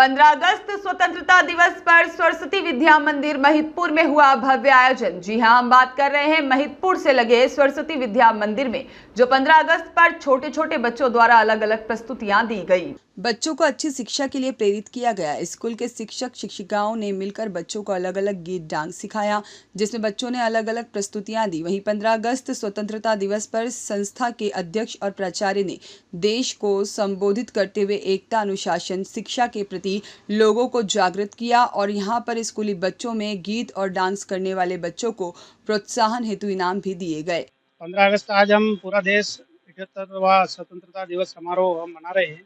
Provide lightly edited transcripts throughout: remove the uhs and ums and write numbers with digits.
15 अगस्त स्वतंत्रता दिवस पर सरस्वती विद्या मंदिर महिदपुर में हुआ भव्य आयोजन। जी हां, हम बात कर रहे हैं महिदपुर से लगे सरस्वती विद्या मंदिर में, जो 15 अगस्त पर छोटे छोटे बच्चों द्वारा अलग अलग प्रस्तुतियां दी गई। बच्चों को अच्छी शिक्षा के लिए प्रेरित किया गया। स्कूल के शिक्षक शिक्षिकाओं ने मिलकर बच्चों को अलग अलग गीत डांस सिखाया, जिसमें बच्चों ने अलग अलग प्रस्तुतियां दी। वहीं 15 अगस्त स्वतंत्रता दिवस पर संस्था के अध्यक्ष और प्राचार्य ने देश को संबोधित करते हुए एकता, अनुशासन, शिक्षा के प्रति लोगों को जागृत किया और यहां पर स्कूली बच्चों में गीत और डांस करने वाले बच्चों को प्रोत्साहन हेतु इनाम भी दिए गए। 15 अगस्त आज हम पूरा देश 78वां स्वतंत्रता दिवस समारोह हम मना रहे हैं।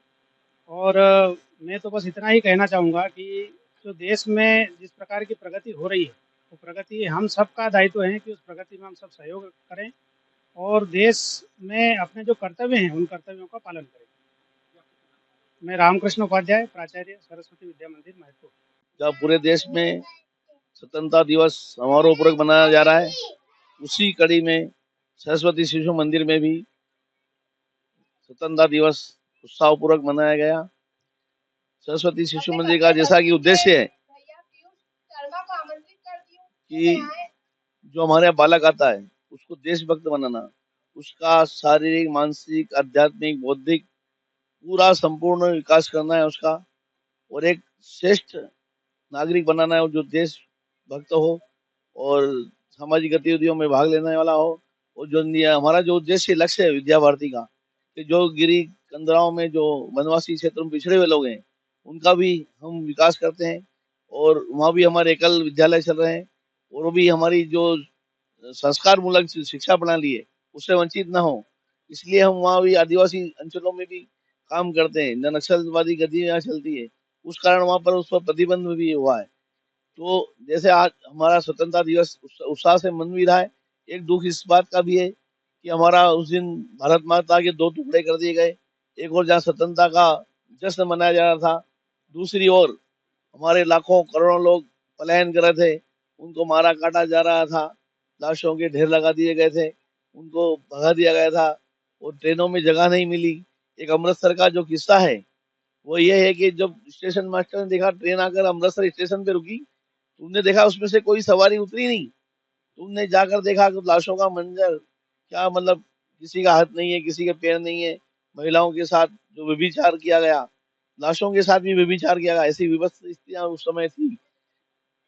और मैं तो बस इतना ही कहना चाहूँगा कि जो देश में जिस प्रकार की प्रगति हो रही है, वो प्रगति हम सबका दायित्व है कि उस प्रगति में हम सब सहयोग करें और देश में अपने जो कर्तव्य हैं उन कर्तव्यों का पालन करें। मैं रामकृष्ण उपाध्याय, प्राचार्य, सरस्वती विद्या मंदिर, महिदपुर। जब पूरे देश में स्वतंत्रता दिवस समारोहपूर्वक मनाया जा रहा है, उसी कड़ी में सरस्वती शिशु मंदिर में भी स्वतंत्रता दिवस उत्साहपूर्वक मनाया गया। सरस्वती शिशु मंदिर का जैसा कि उद्देश्य है कि जो हमारे यहाँ बालक आता है उसको देशभक्त बनाना, उसका शारीरिक, मानसिक, आध्यात्मिक, बौद्धिक पूरा संपूर्ण विकास करना है उसका, और एक श्रेष्ठ नागरिक बनाना है जो देश भक्त हो और सामाजिक गतिविधियों में भाग लेने वाला हो। और जो हमारा जो उद्देश्य लक्ष्य है विद्या भारती का, कि जो गिरी कंदराओं में जो वनवासी क्षेत्रों में पिछड़े हुए लोग हैं उनका भी हम विकास करते हैं। और वहाँ भी हमारे एकल विद्यालय चल रहे हैं और वो भी हमारी जो संस्कार मूलक शिक्षा प्रणाली है उससे वंचित न हो, इसलिए हम वहाँ भी आदिवासी अंचलों में भी काम करते हैं। न नक्सलवादी गतिविधियां चलती है, उस कारण वहाँ पर उस पर प्रतिबंध भी हुआ है। तो जैसे आज हमारा स्वतंत्रता दिवस उत्साह से मन भी रहा है, एक दुख इस बात का भी है कि हमारा उस दिन भारत माता के दो टुकड़े कर दिए गए। एक और जहाँ स्वतंत्रता का जश्न मनाया जा रहा था, दूसरी ओर हमारे लाखों करोड़ों लोग पलायन कर रहे थे, उनको मारा काटा जा रहा था, लाशों के ढेर लगा दिए गए थे, उनको भगा दिया गया था और ट्रेनों में जगह नहीं मिली। एक अमृतसर का जो किस्सा है वो ये है कि जब स्टेशन मास्टर ने देखा ट्रेन आकर अमृतसर स्टेशन पे रुकी, तुमने देखा उसमें से कोई सवारी उतरी नहीं। तुमने जाकर देखा कि लाशों का मंजर क्या, मतलब किसी का हाथ नहीं है, किसी के पैर नहीं है, महिलाओं के साथ जो व्यभिचार किया गया, लाशों के साथ भी व्यभिचार किया गया, ऐसी विवश स्थितियां उस समय थी।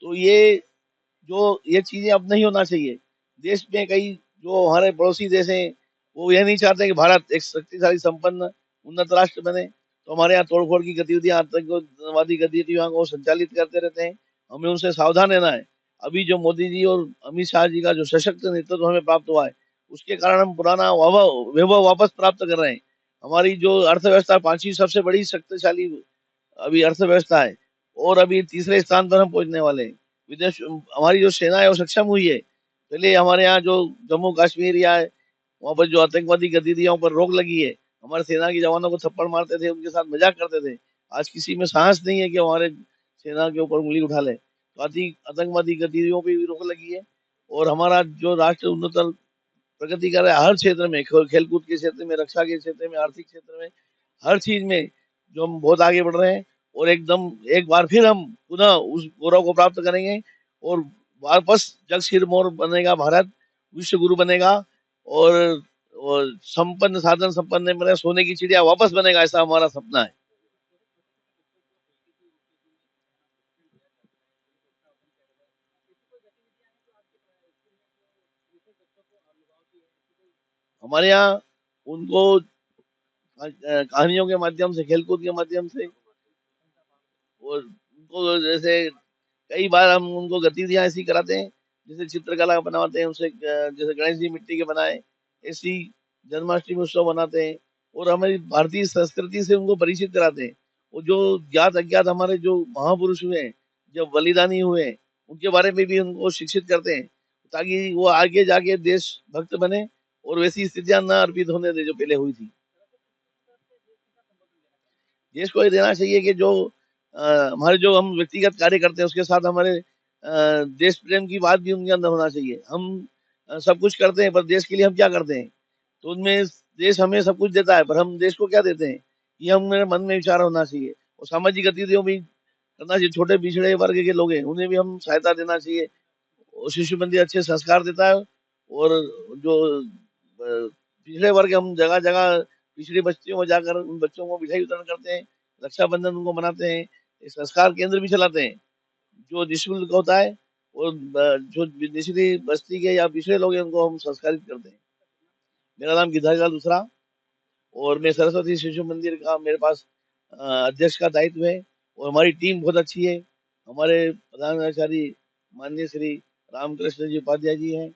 तो ये चीजें अब नहीं होना चाहिए। देश में कई जो हमारे पड़ोसी देश हैं वो ये नहीं चाहते कि भारत एक शक्तिशाली संपन्न उन्नत राष्ट्र बने, तो हमारे यहाँ तोड़फोड़ की गतिविधियां, आतंकवादी गतिविधियों को संचालित करते रहते हैं। हमें उनसे सावधान रहना है। अभी जो मोदी जी और अमित शाह जी का जो सशक्त नेतृत्व हमें प्राप्त हुआ है, उसके कारण हम पुराना वैभव वापस प्राप्त कर रहे हैं। हमारी जो अर्थव्यवस्था 5वीं सबसे बड़ी शक्तिशाली अभी अर्थव्यवस्था है और अभी तीसरे स्थान पर हम पहुंचने वाले हैं। विदेश हमारी जो सेना है वो सक्षम हुई है। पहले हमारे यहाँ जो जम्मू कश्मीर या वहाँ पर जो आतंकवादी गतिविधियों पर रोक लगी है, हमारे सेना के जवानों को थप्पड़ मारते थे, उनके साथ मजाक करते थे। आज किसी में साहस नहीं है कि हमारे सेना के ऊपर उंगली उठा ले। तो आतंकवादी गतिविधियों पर भी रोक लगी है और हमारा जो राष्ट्र उन्नत प्रगति कर रहा है हर क्षेत्र में, खेलकूद के क्षेत्र में, रक्षा के क्षेत्र में, आर्थिक क्षेत्र में, हर चीज में जो हम बहुत आगे बढ़ रहे हैं। और एकदम एक बार फिर हम पुनः उस गौरव को प्राप्त करेंगे और वापस जग सिरमौर बनेगा, भारत विश्व गुरु बनेगा और संपन्न साधन संपन्न बने, सोने की चिड़िया वापस बनेगा, ऐसा हमारा सपना है। हमारे यहाँ उनको कहानियों के माध्यम से, खेलकूद के माध्यम से, और उनको जैसे कई बार हम उनको गतिविधियां ऐसी कराते हैं, जैसे चित्रकला बनाते हैं उनसे, जैसे गणेश जी मिट्टी के बनाए, ऐसी जन्माष्टमी उत्सव बनाते हैं और हमारी भारतीय संस्कृति से उनको परिचित कराते हैं। और जो ज्ञात अज्ञात हमारे जो महापुरुष हुए हैं, जो बलिदानी हुए हैं, उनके बारे में भी उनको शिक्षित करते हैं, ताकि वो आगे जाके देश भक्त बने और वैसी स्थितियां न अर्पित होने दे जो पहले हुई थी। देश को ये देना चाहिए कि जो हमारे जो हम व्यक्तिगत कार्य करते हैं उसके साथ हमारे देश प्रेम की बात भी उनके अंदर होना चाहिए। हम सब कुछ करते हैं पर देश के लिए हम क्या करते हैं, तो उनमें देश हमें सब कुछ देता है पर हम देश को क्या देते हैं, ये हमारे मन में विचार होना चाहिए। और सामाजिक गतिविधियों में करना चाहिए। छोटे पिछड़े वर्ग के लोग हैं, उन्हें भी हम सहायता देना चाहिए। और शिशु मंदिर अच्छे संस्कार देता है। और जो पिछड़े वर्ग, हम जगह जगह पिछड़ी बस्तियों में जाकर उन बच्चों को मिठाई वितरण करते हैं, रक्षाबंधन उनको मनाते हैं, एक संस्कार केंद्र भी चलाते हैं जो निःशुल्क होता है। और जो निचली बस्ती के या पिछड़े लोग हैं उनको हम संस्कारित करते हैं। मेरा नाम गिधारीलाल दूसरा, और मैं सरस्वती शिशु मंदिर का, मेरे पास अध्यक्ष का दायित्व है। और हमारी टीम बहुत अच्छी है। हमारे प्रधानाचार्य माननीय श्री रामकृष्ण जी उपाध्याय जी हैं,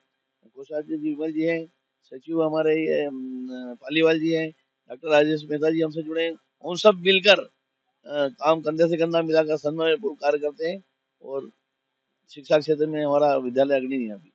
कोषाध्यक्ष जी विमल जी हैं, सचिव हमारे ये पालीवाल जी हैं, डॉक्टर राजेश मेहता जी हमसे जुड़े हैं। हम सब मिलकर काम कंधे से कंधा मिलाकर समन्वयपूर्ण कार्य करते हैं। और शिक्षा क्षेत्र में हमारा विद्यालय अग्रणी है अभी।